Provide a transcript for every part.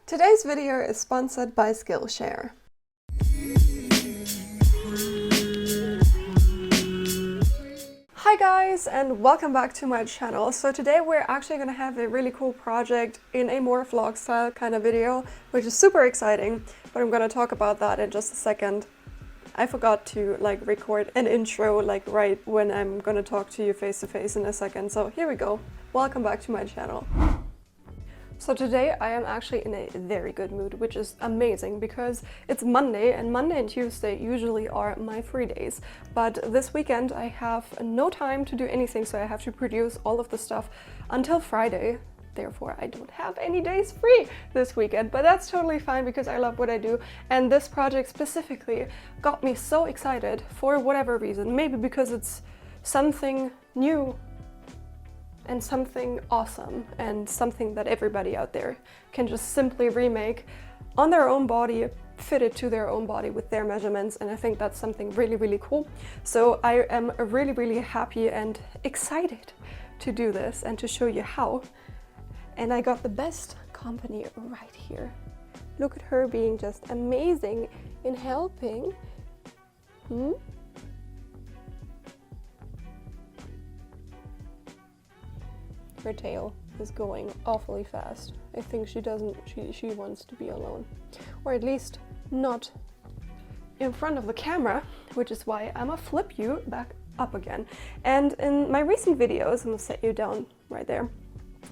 Today's video is sponsored by Skillshare. Hi guys, and welcome back to my channel. So today we're actually going to have a really cool project in a more vlog style kind of video, which is super exciting, but I'm going to talk about that in just a second. I forgot to record an intro right when I'm going to talk to you face to face in a second. So here we go. Welcome back to my channel. So today I am actually in a very good mood, which is amazing because it's Monday, and Monday and Tuesday usually are my free days. But this weekend I have no time to do anything, so I have to produce all of the stuff until Friday. Therefore, I don't have any days free this weekend, but that's totally fine because I love what I do. And this project specifically got me so excited for whatever reason. Maybe because it's something new and something awesome and something that everybody out there can just simply remake on their own body, fit it to their own body with their measurements, and I think that's something really, really cool. So I am really, really happy and excited to do this and to show you how. And I got the best company right here. Look at her being just amazing in helping. Her tail is going awfully fast. I think she wants to be alone. Or at least not in front of the camera, which is why I'm gonna flip you back up again. And in my recent videos, I'm gonna set you down right there.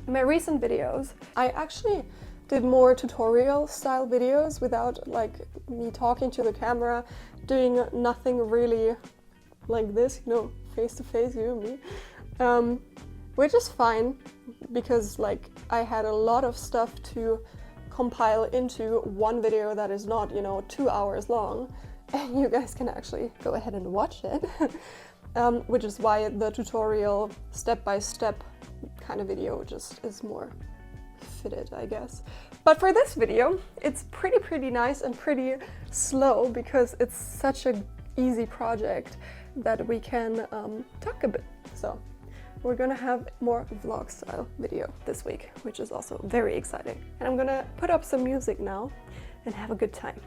In my recent videos, I actually did more tutorial style videos without me talking to the camera, doing nothing really like this, face to face, you and me. Which is fine because I had a lot of stuff to compile into one video that is not 2 hours long, and you guys can actually go ahead and watch it. Which is why the tutorial step-by-step kind of video just is more fitted, I guess. But for this video, it's pretty nice and pretty slow because it's such an easy project that we can talk a bit. So we're gonna have more vlog style video this week, which is also very exciting. And I'm gonna put up some music now and have a good time.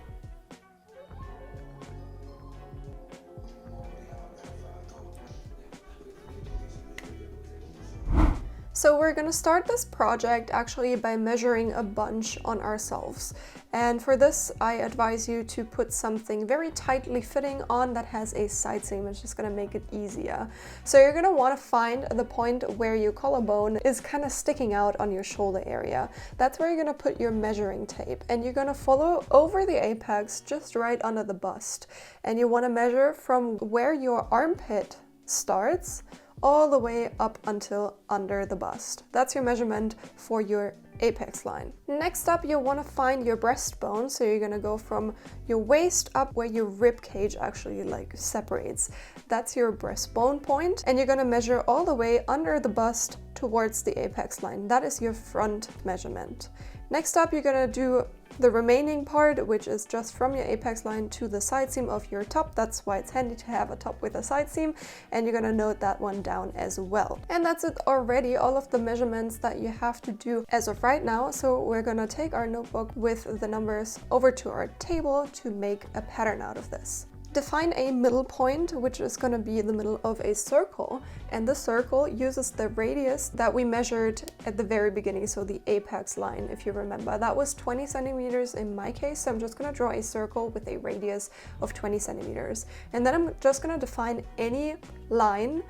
So we're gonna start this project actually by measuring a bunch on ourselves. And for this, I advise you to put something very tightly fitting on that has a side seam. It's just gonna make it easier. So you're gonna wanna find the point where your collarbone is kind of sticking out on your shoulder area. That's where you're gonna put your measuring tape. And you're gonna follow over the apex just right under the bust. And you wanna measure from where your armpit starts all the way up until under the bust. That's your measurement for your apex line. Next up, you want to find your breastbone. So you're going to go from your waist up where your rib cage actually separates. That's your breastbone point, and you're going to measure all the way under the bust towards the apex line. That is your front measurement. Next up, you're going to do the remaining part, which is just from your apex line to the side seam of your top. That's why it's handy to have a top with a side seam, and you're gonna note that one down as well. And that's it already, all of the measurements that you have to do as of right now. So we're gonna take our notebook with the numbers over to our table to make a pattern out of this. Define a middle point, which is going to be in the middle of a circle, and the circle uses the radius that we measured at the very beginning, so the apex line, if you remember. That was 20 centimeters in my case, so I'm just going to draw a circle with a radius of 20 centimeters. And then I'm just going to define any line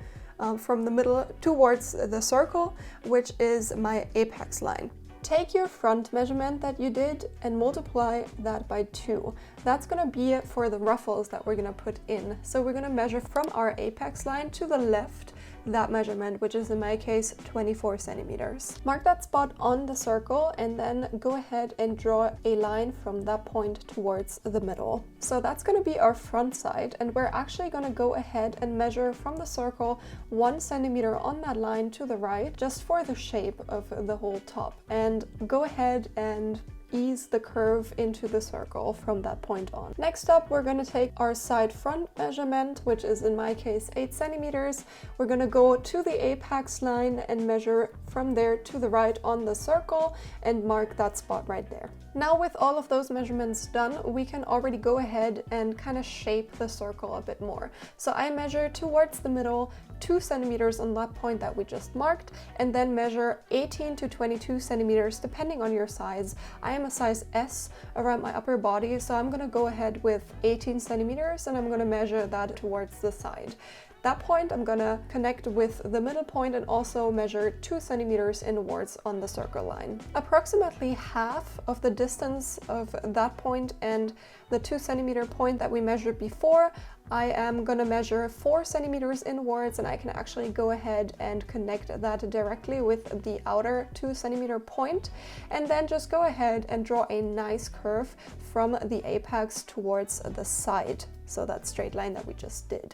from the middle towards the circle, which is my apex line. Take your front measurement that you did and multiply that by 2. That's gonna be for the ruffles that we're gonna put in. So we're gonna measure from our apex line to the left that measurement, which is in my case 24 centimeters. Mark that spot on the circle and then go ahead and draw a line from that point towards the middle. So that's going to be our front side, and we're actually going to go ahead and measure from the circle 1 centimeter on that line to the right, just for the shape of the whole top, and go ahead and ease the curve into the circle from that point on. Next up, we're going to take our side front measurement, which is in my case 8 centimeters. We're going to go to the apex line and measure from there to the right on the circle and mark that spot right there. Now with all of those measurements done, we can already go ahead and kind of shape the circle a bit more. So I measure towards the middle 2 centimeters on that point that we just marked, and then measure 18 to 22 centimeters depending on your size. I am a size S around my upper body, so I'm gonna go ahead with 18 centimeters and I'm gonna measure that towards the side. That point I'm gonna connect with the middle point and also measure 2 centimeters inwards on the circle line. Approximately half of the distance of that point and the 2 centimeter point that we measured before, I am gonna measure 4 centimeters inwards, and I can actually go ahead and connect that directly with the outer 2 centimeter point, and then just go ahead and draw a nice curve from the apex towards the side. So that straight line that we just did.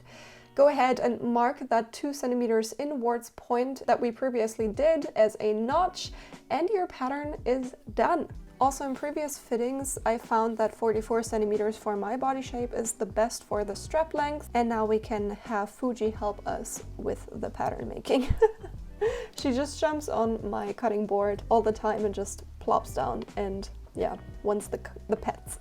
Go ahead and mark that 2 centimeters inwards point that we previously did as a notch, and your pattern is done. Also, in previous fittings, I found that 44 centimeters for my body shape is the best for the strap length, and now we can have Fuji help us with the pattern making. She just jumps on my cutting board all the time and just plops down and yeah, wants the pets.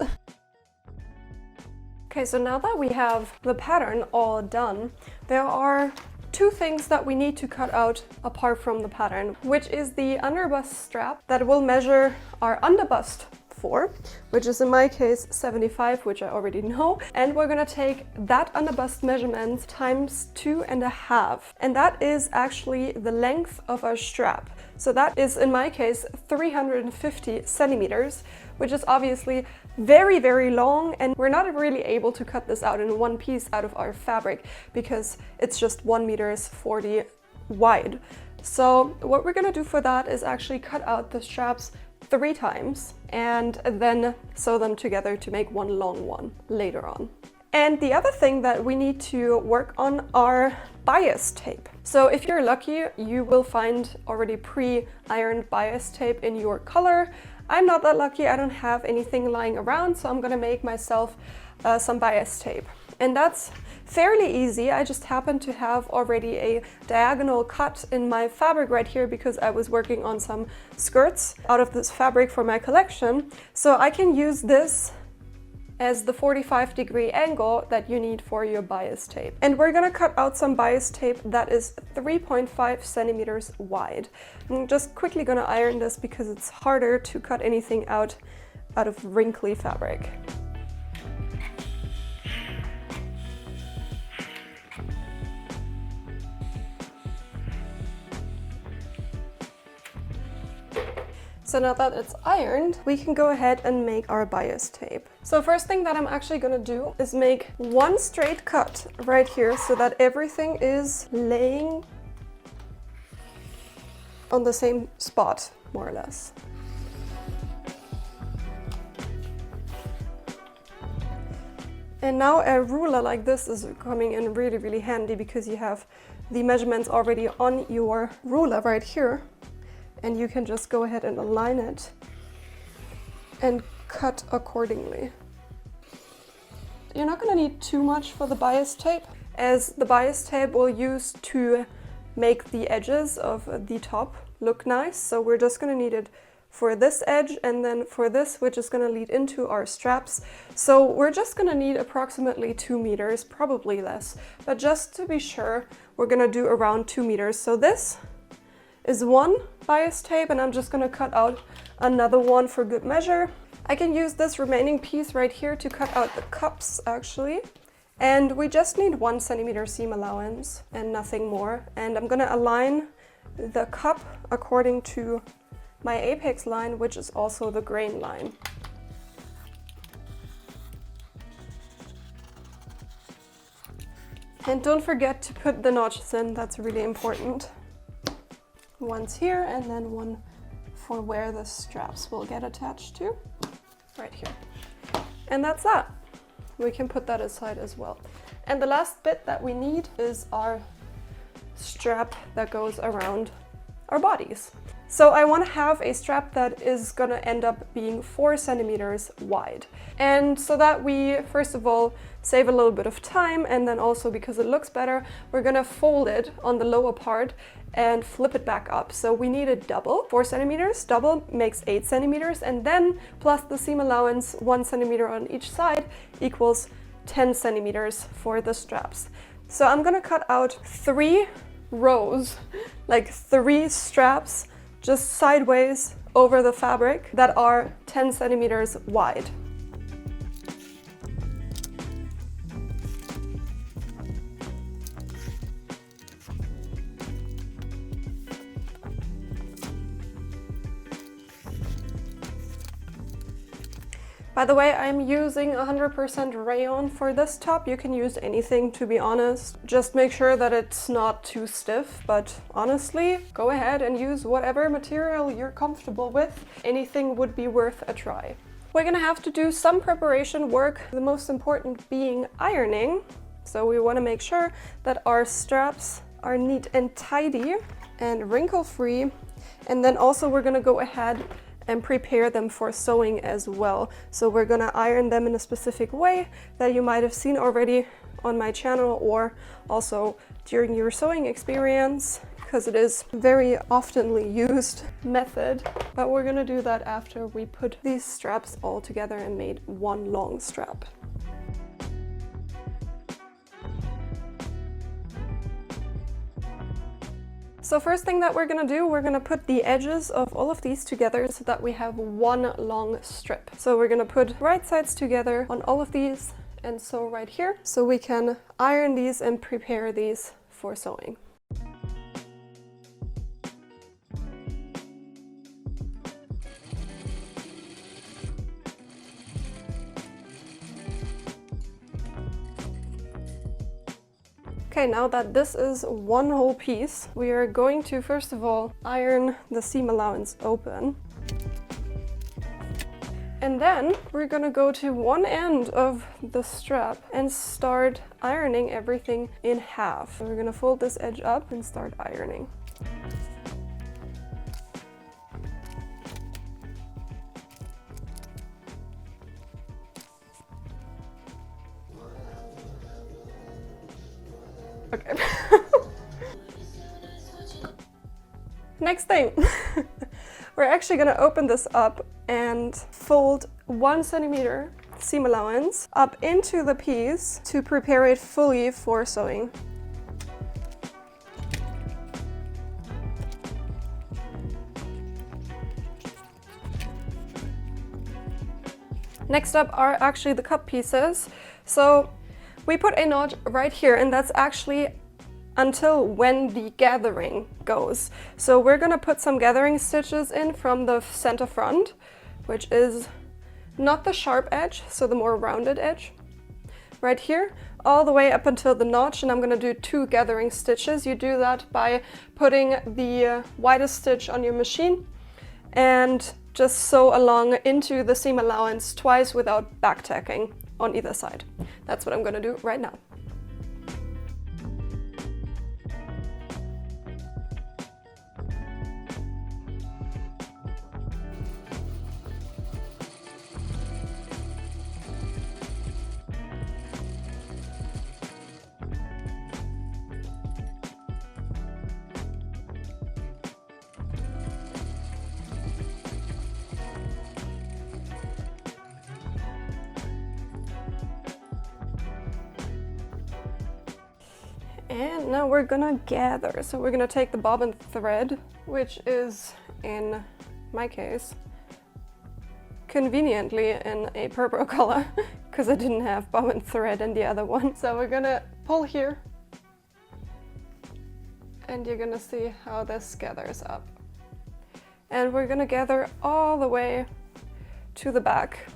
Okay, so now that we have the pattern all done, there are 2 things that we need to cut out apart from the pattern, which is the underbust strap that we'll measure our underbust for, which is in my case 75, which I already know, and we're gonna take that underbust measurement times 2.5, and that is actually the length of our strap. So that is, in my case, 350 centimeters, which is obviously very, very long, and we're not really able to cut this out in one piece out of our fabric because it's just 1 meter 40 wide. So what we're gonna do for that is actually cut out the straps 3 times and then sew them together to make one long one later on. And the other thing that we need to work on are bias tape. So if you're lucky, you will find already pre-ironed bias tape in your color. I'm not that lucky, I don't have anything lying around, so I'm gonna make myself some bias tape. And that's fairly easy. I just happen to have already a diagonal cut in my fabric right here because I was working on some skirts out of this fabric for my collection. So I can use this as the 45-degree angle that you need for your bias tape. And we're gonna cut out some bias tape that is 3.5 centimeters wide. I'm just quickly gonna iron this because it's harder to cut anything out of wrinkly fabric. So now that it's ironed, we can go ahead and make our bias tape. So first thing that I'm actually gonna do is make one straight cut right here so that everything is laying on the same spot, more or less. And now a ruler like this is coming in really, really handy because you have the measurements already on your ruler right here. And you can just go ahead and align it and cut accordingly. You're not going to need too much for the bias tape, as the bias tape we'll use to make the edges of the top look nice. So we're just going to need it for this edge and then for this, which is going to lead into our straps. So we're just going to need approximately 2 meters, probably less, but just to be sure, we're going to do around 2 meters. So this is one bias tape, and I'm just going to cut out another one for good measure. I can use this remaining piece right here to cut out the cups actually, and we just need 1 centimeter seam allowance and nothing more. And I'm going to align the cup according to my apex line, which is also the grain line. And don't forget to put the notches in, that's really important. One's here and then one for where the straps will get attached to, right here. And that's that. We can put that aside as well. And the last bit that we need is our strap that goes around our bodies. So I want to have a strap that is going to end up being 4 centimeters wide. And so that we, first of all, save a little bit of time, and then also because it looks better, we're going to fold it on the lower part and flip it back up. So we need a double, 4 centimeters, double makes 8 centimeters, and then plus the seam allowance, 1 centimeter on each side equals 10 centimeters for the straps. So I'm gonna cut out 3 rows, like 3 straps, just sideways over the fabric that are 10 centimeters wide. By the way, I'm using 100% rayon for this top. You can use anything, to be honest. Just make sure that it's not too stiff, but honestly, go ahead and use whatever material you're comfortable with. Anything would be worth a try. We're gonna have to do some preparation work, the most important being ironing. So we wanna make sure that our straps are neat and tidy and wrinkle-free. And then also we're gonna go ahead and prepare them for sewing as well. So we're gonna iron them in a specific way that you might have seen already on my channel or also during your sewing experience, because it is very oftenly used method. But we're gonna do that after we put these straps all together and made one long strap. So first thing that we're gonna do, we're gonna put the edges of all of these together so that we have one long strip. So we're gonna put right sides together on all of these and sew right here so we can iron these and prepare these for sewing. Okay, now that this is one whole piece, we are going to first of all iron the seam allowance open. And then we're gonna go to one end of the strap and start ironing everything in half. So we're gonna fold this edge up and start ironing. Okay. Next thing, we're actually gonna open this up and fold 1 centimeter seam allowance up into the piece to prepare it fully for sewing. Next up are actually the cup pieces. So we put a knot right here, and that's actually until when the gathering goes. So we're gonna put some gathering stitches in from the center front, which is not the sharp edge, so the more rounded edge, right here, all the way up until the notch, and I'm gonna do 2 gathering stitches. You do that by putting the widest stitch on your machine and just sew along into the seam allowance twice without back tacking on either side. That's what I'm gonna do right now. And now we're gonna gather. So we're gonna take the bobbin thread, which is, in my case, conveniently in a purple color, because I didn't have bobbin thread in the other one. So we're gonna pull here, and you're gonna see how this gathers up. And we're gonna gather all the way to the back.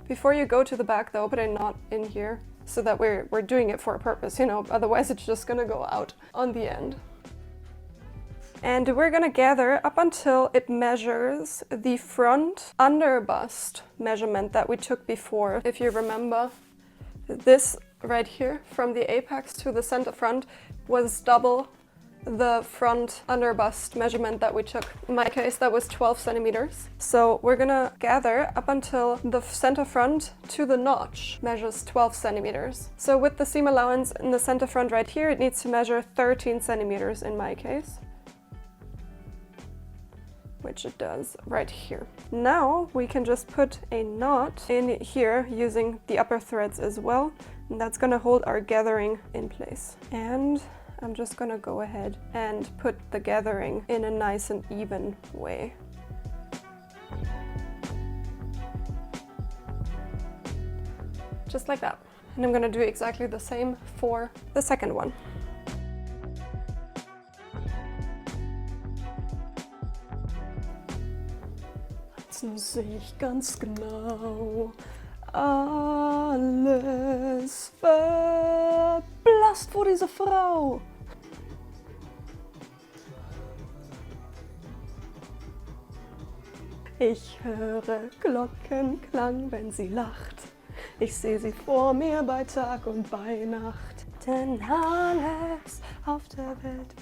Before you go to the back though, put a knot in here, so that we're doing it for a purpose, you know, otherwise it's just gonna go out on the end. And we're gonna gather up until it measures the front under bust measurement that we took before. If you remember, this right here, from the apex to the center front, was double the front under bust measurement that we took. In my case, that was 12 centimeters. So we're gonna gather up until the center front to the notch measures 12 centimeters. So with the seam allowance in the center front right here, it needs to measure 13 centimeters in my case. which it does right here. Now we can just put a knot in here using the upper threads as well, and that's gonna hold our gathering in place. And I'm just gonna go ahead and put the gathering in a nice and even way. Just like that. And I'm gonna do exactly the same for the second one. Jetzt sehe ich ganz genau, alles verblasst vor dieser Frau. Ich höre Glockenklang, wenn sie lacht. Ich sehe sie vor mir bei Tag und bei Nacht. Denn alles auf der Welt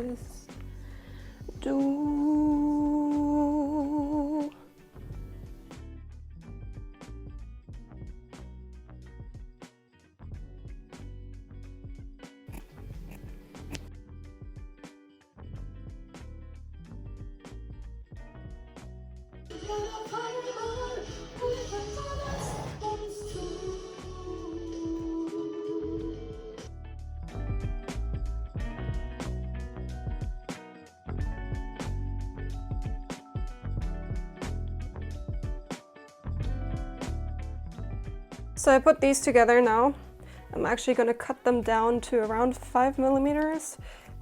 bist du. So I put these together now. I'm actually going to cut them down to around 5 millimeters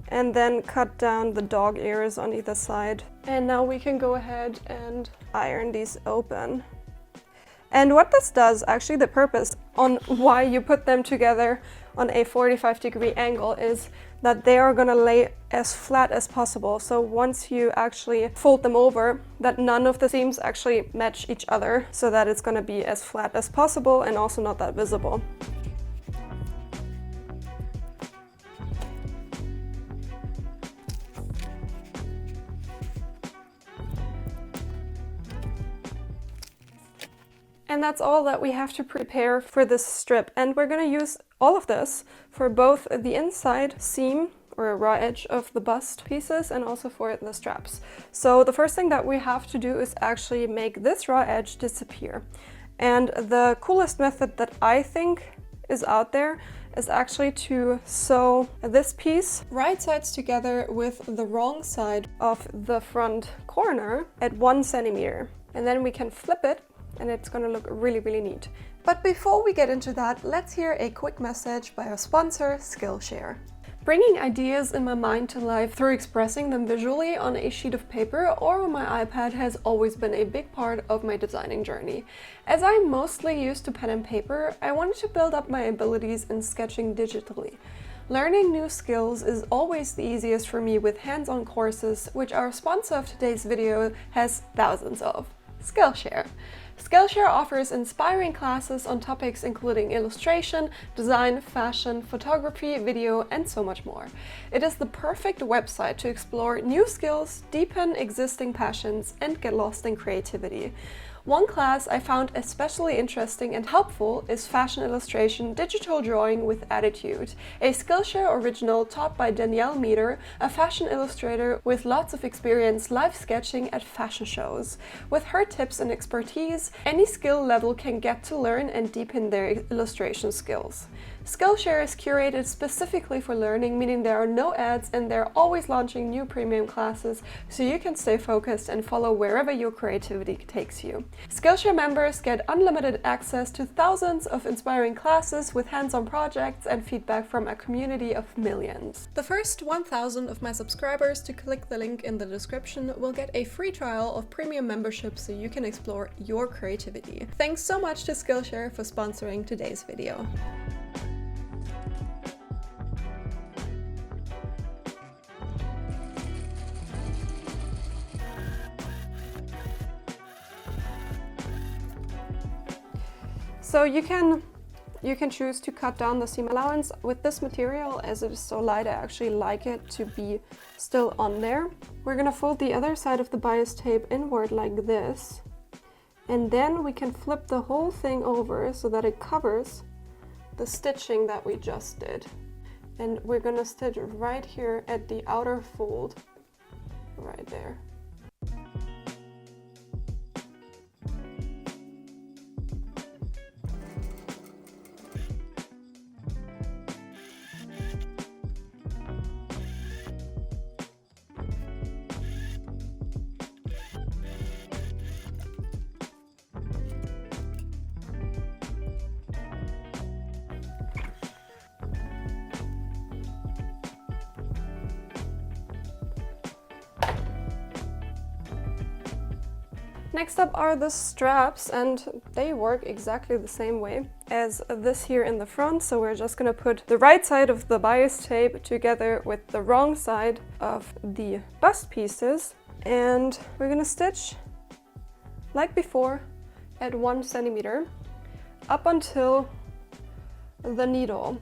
and then cut down the dog ears on either side. And now we can go ahead and iron these open. And what this does, actually the purpose on why you put them together on a 45-degree angle is that they are going to lay as flat as possible. So once you actually fold them over, that none of the seams actually match each other, so that it's going to be as flat as possible and also not that visible. And that's all that we have to prepare for this strip. And we're going to use all of this for both the inside seam or raw edge of the bust pieces and also for the straps. So the first thing that we have to do is actually make this raw edge disappear. And the coolest method that I think is out there is actually to sew this piece right sides together with the wrong side of the front corner at 1 centimeter. And then we can flip it and it's going to look really, really neat. But before we get into that, let's hear a quick message by our sponsor, Skillshare. Bringing ideas in my mind to life through expressing them visually on a sheet of paper or on my iPad has always been a big part of my designing journey. As I'm mostly used to pen and paper, I wanted to build up my abilities in sketching digitally. Learning new skills is always the easiest for me with hands-on courses, which our sponsor of today's video has thousands of, Skillshare. Skillshare offers inspiring classes on topics including illustration, design, fashion, photography, video, and so much more. It is the perfect website to explore new skills, deepen existing passions, and get lost in creativity. One class I found especially interesting and helpful is Fashion Illustration Digital Drawing with Attitude, a Skillshare original taught by Danielle Meter, a fashion illustrator with lots of experience live sketching at fashion shows. With her tips and expertise, any skill level can get to learn and deepen their illustration skills. Skillshare is curated specifically for learning, meaning there are no ads and they're always launching new premium classes so you can stay focused and follow wherever your creativity takes you. Skillshare members get unlimited access to thousands of inspiring classes with hands-on projects and feedback from a community of millions. The first 1,000 of my subscribers to click the link in the description will get a free trial of premium membership so you can explore your creativity. Thanks so much to Skillshare for sponsoring today's video. So you can choose to cut down the seam allowance. With this material, as it is so light, I actually like it to be still on there. We're gonna fold the other side of the bias tape inward like this, and then we can flip the whole thing over so that it covers the stitching that we just did. And we're gonna stitch right here at the outer fold. right there. Next up are the straps, and they work exactly the same way as this here in the front. So we're just gonna put the right side of the bias tape together with the wrong side of the bust pieces, and we're gonna stitch like before at 1 centimeter up until the needle.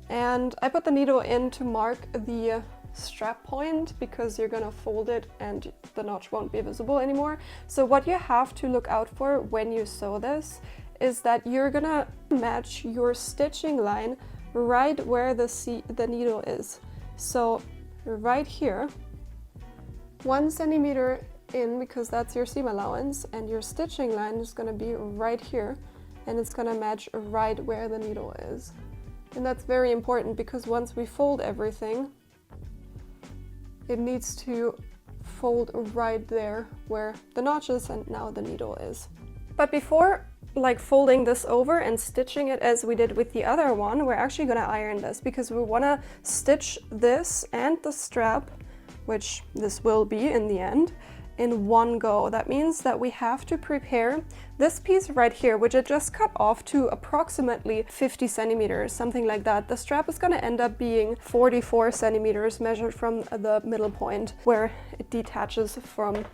And I put the needle in to mark the strap point because you're gonna fold it and the notch won't be visible anymore. So what you have to look out for when you sew this is that you're gonna match your stitching line right where the needle is. So right here, 1 centimeter in, because that's your seam allowance, and your stitching line is gonna be right here, and it's gonna match right where the needle is. And that's very important because once we fold everything, it needs to fold right there where the notch is and now the needle is. But before folding this over and stitching it as we did with the other one, we're actually gonna iron this because we wanna stitch this and the strap, which this will be in the end, in one go. That means that we have to prepare this piece right here, which I just cut off to approximately 50 centimeters, something like that. The strap is gonna end up being 44 centimeters measured from the middle point where it detaches from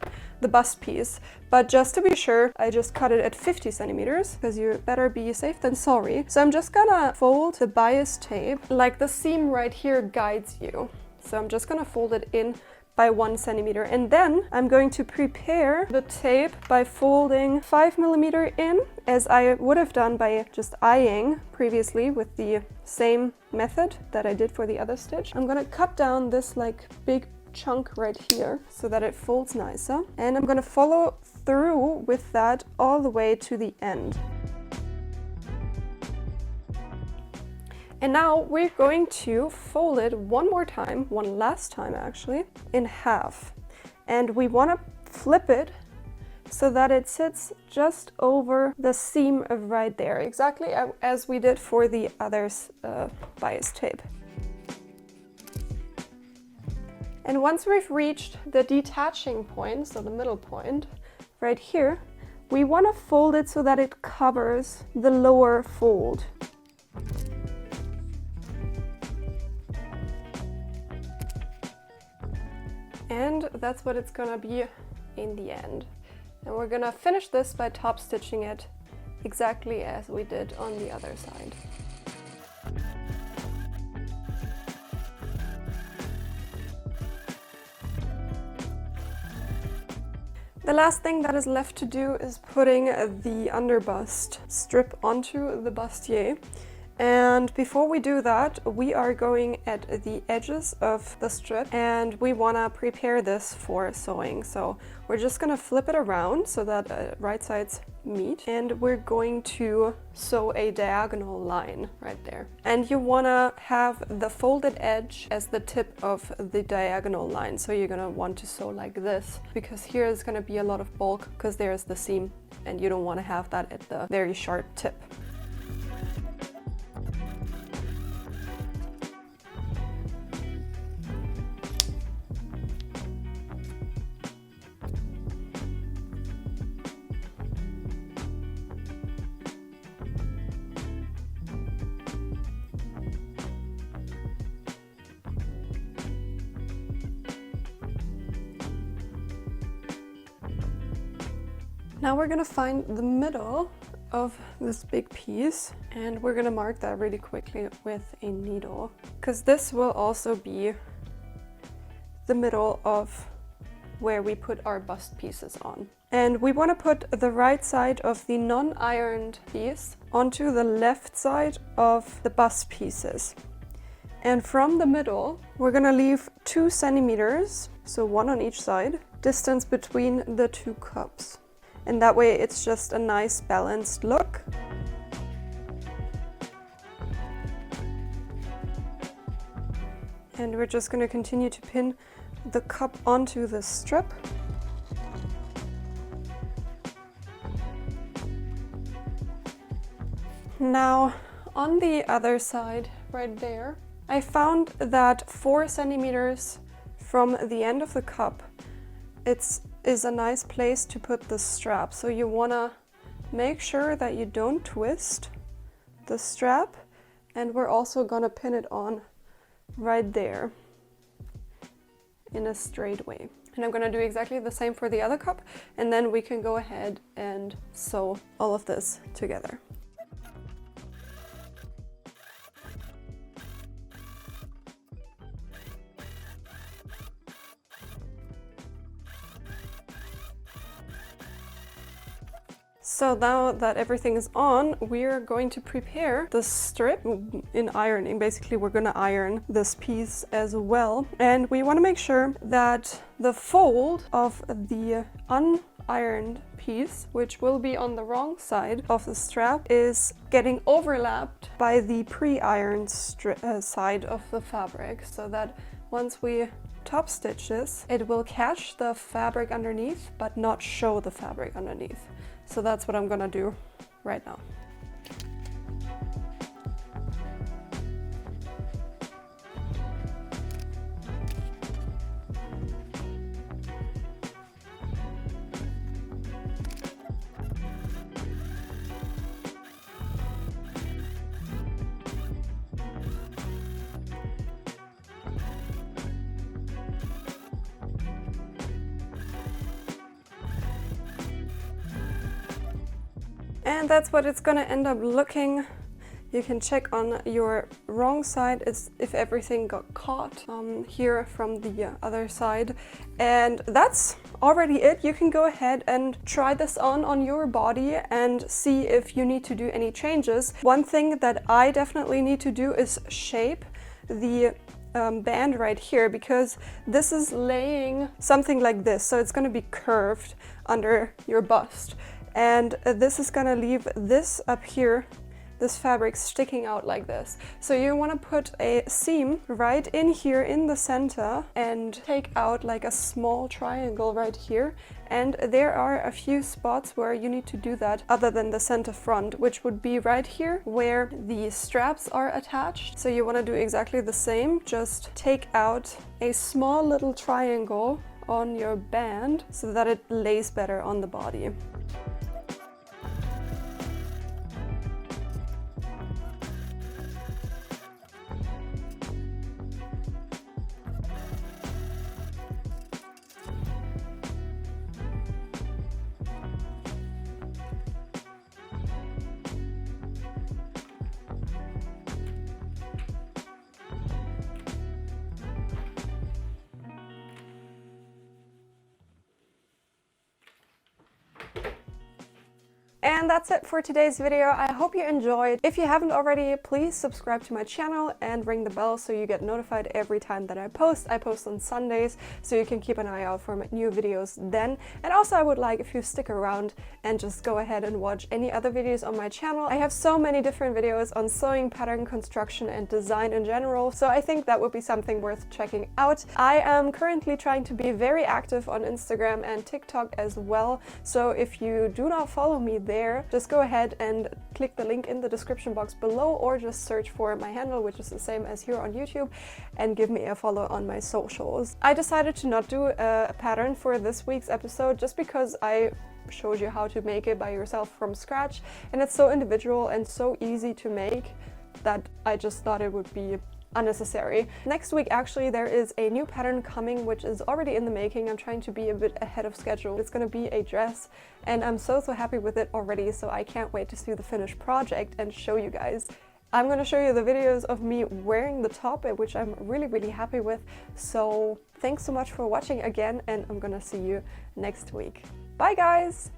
the bust piece. But just to be sure, I just cut it at 50 centimeters because you better be safe than sorry. So I'm just gonna fold the bias tape like the seam right here guides you. So I'm just gonna fold it in by 1 centimeter, and then I'm going to prepare the tape by folding 5 millimeter in, as I would have done by just eyeing previously with the same method that I did for the other stitch. I'm gonna cut down this big chunk right here so that it folds nicer, and I'm gonna follow through with that all the way to the end. And now we're going to fold it one more time, one last time actually, in half. And we want to flip it so that it sits just over the seam right there, exactly as we did for the other bias tape. And once we've reached the detaching point, so the middle point, right here, we want to fold it so that it covers the lower fold. And that's what it's gonna be in the end. And we're gonna finish this by top stitching it exactly as we did on the other side. The last thing that is left to do is putting the underbust strip onto the bustier. And before we do that, we are going at the edges of the strip and we want to prepare this for sewing. So we're just going to flip it around so that right sides meet, and we're going to sew a diagonal line right there. And you want to have the folded edge as the tip of the diagonal line. So you're going to want to sew like this, because here is going to be a lot of bulk because there's the seam and you don't want to have that at the very sharp tip. Now we're gonna find the middle of this big piece and we're gonna mark that really quickly with a needle, because this will also be the middle of where we put our bust pieces on. And we want to put the right side of the non-ironed piece onto the left side of the bust pieces. And from the middle, we're gonna leave 2 centimeters So one on each side, distance between the two cups. And that way it's just a nice balanced look. And we're just going to continue to pin the cup onto the strip. Now on the other side, right there, I found that 4 centimeters from the end of the cup, is a nice place to put the strap. So you want to make sure that you don't twist the strap, and we're also going to pin it on right there in a straight way. And I'm going to do exactly the same for the other cup, and then we can go ahead and sew all of this together. So now that everything is on, we're going to prepare the strip in ironing. Basically, we're going to iron this piece as well. And we want to make sure that the fold of the unironed piece, which will be on the wrong side of the strap, is getting overlapped by the pre-ironed side of the fabric, so that once we top stitch this, it will catch the fabric underneath but not show the fabric underneath. So that's what I'm gonna do right now. And that's what it's gonna end up looking. You can check on your wrong side if everything got caught here from the other side. And that's already it. You can go ahead and try this on your body and see if you need to do any changes. One thing that I definitely need to do is shape the band right here, because this is laying something like this. So it's gonna be curved under your bust. And this is gonna leave this up here, this fabric sticking out like this. So you wanna put a seam right in here in the center and take out like a small triangle right here. And there are a few spots where you need to do that other than the center front, which would be right here where the straps are attached. So you wanna do exactly the same, just take out a small little triangle on your band so that it lays better on the body. And that's it for today's video. I hope you enjoyed. If you haven't already, please subscribe to my channel and ring the bell so you get notified every time that I post. I post on Sundays, so you can keep an eye out for my new videos then. And also I would like if you stick around and just go ahead and watch any other videos on my channel. I have so many different videos on sewing, pattern construction and design in general, so I think that would be something worth checking out. I am currently trying to be very active on Instagram and TikTok as well, so if you do not follow me there, just go ahead and click the link in the description box below, or just search for my handle, which is the same as here on YouTube, and give me a follow on my socials. I decided to not do a pattern for this week's episode just because I showed you how to make it by yourself from scratch, and it's so individual and so easy to make that I just thought it would be unnecessary. Next week actually there is a new pattern coming which is already in the making. I'm trying to be a bit ahead of schedule. It's gonna be a dress and I'm so happy with it already, so I can't wait to see the finished project and show you guys. I'm gonna show you the videos of me wearing the top, which I'm really happy with. So thanks so much for watching again, and I'm gonna see you next week. Bye guys!